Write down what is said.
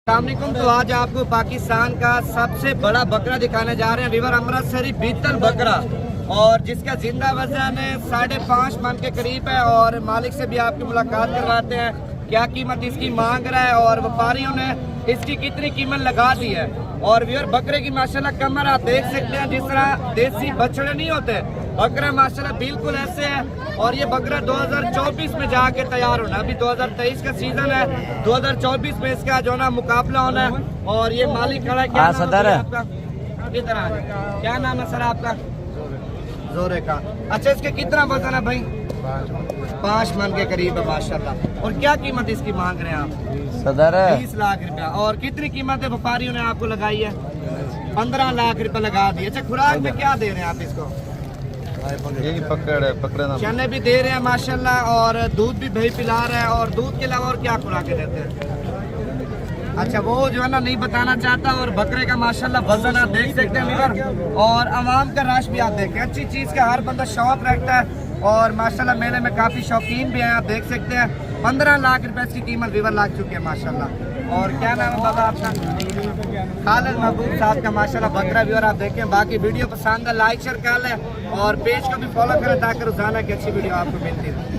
अस्सलामुअलैकुम। तो आज आपको पाकिस्तान का सबसे बड़ा बकरा दिखाने जा रहे हैं वीवर, अमृतसरी बीतल बकरा, और जिसका जिंदा वजन 5.5 मन के करीब है। और मालिक से भी आपकी मुलाकात करवाते हैं, क्या कीमत इसकी मांग रहा है और व्यापारियों ने इसकी कितनी कीमत लगा दी है। और वीवर बकरे की माशाल्लाह कमर आप देख सकते हैं, जिस तरह देसी बछड़े नहीं होते, बकरा माशाल्लाह बिल्कुल ऐसे है। और ये बकरा 2024 में जाके तैयार होना, अभी 2023 का सीजन है, 2024 में इसका जो ना मुकाबला होना है। और ये मालिक खड़ा है, क्या नाम है आपका? इधर आ जाए। क्या नाम है सर आपका? जोरे का। अच्छा, इसके कितना वजन है भाई? 5 मन के करीब है माशाल्लाह। और क्या कीमत इसकी मांग रहे हैं आप? सदर 20 लाख रुपया। और कितनी कीमत है व्यापारियों ने आपको लगाई है? 15 लाख रुपए लगा दिए। अच्छा, खुराक में क्या दे रहे हैं आप इसको? यही पकड़े चने भी दे रहे हैं माशाल्लाह, और दूध भी भाई पिला रहे हैं। और दूध के अलावा और क्या खुराकें देते हैं? अच्छा, वो जो है ना नहीं बताना चाहता। और बकरे का माशाल्लाह वजन आप देख सकते हैं वीवर, और आवाम का रश भी आप देखें। अच्छी चीज़ का हर बंदा शौक रखता है, और माशाल्लाह मेले में काफ़ी शौकीन भी हैं, आप देख सकते हैं। 15 लाख रुपए इसकी कीमत वीवर लग चुकी है माशाल्लाह। और क्या नाम है बाबा आपका? खालिद महबूब साहब का माशाल्लाह बकरा वीवर आप देखें। बाकी वीडियो पसंद है लाइक शेयर कर लें, और पेज को भी फॉलो करें ताकि रोजाना की अच्छी वीडियो आपको मिलती है।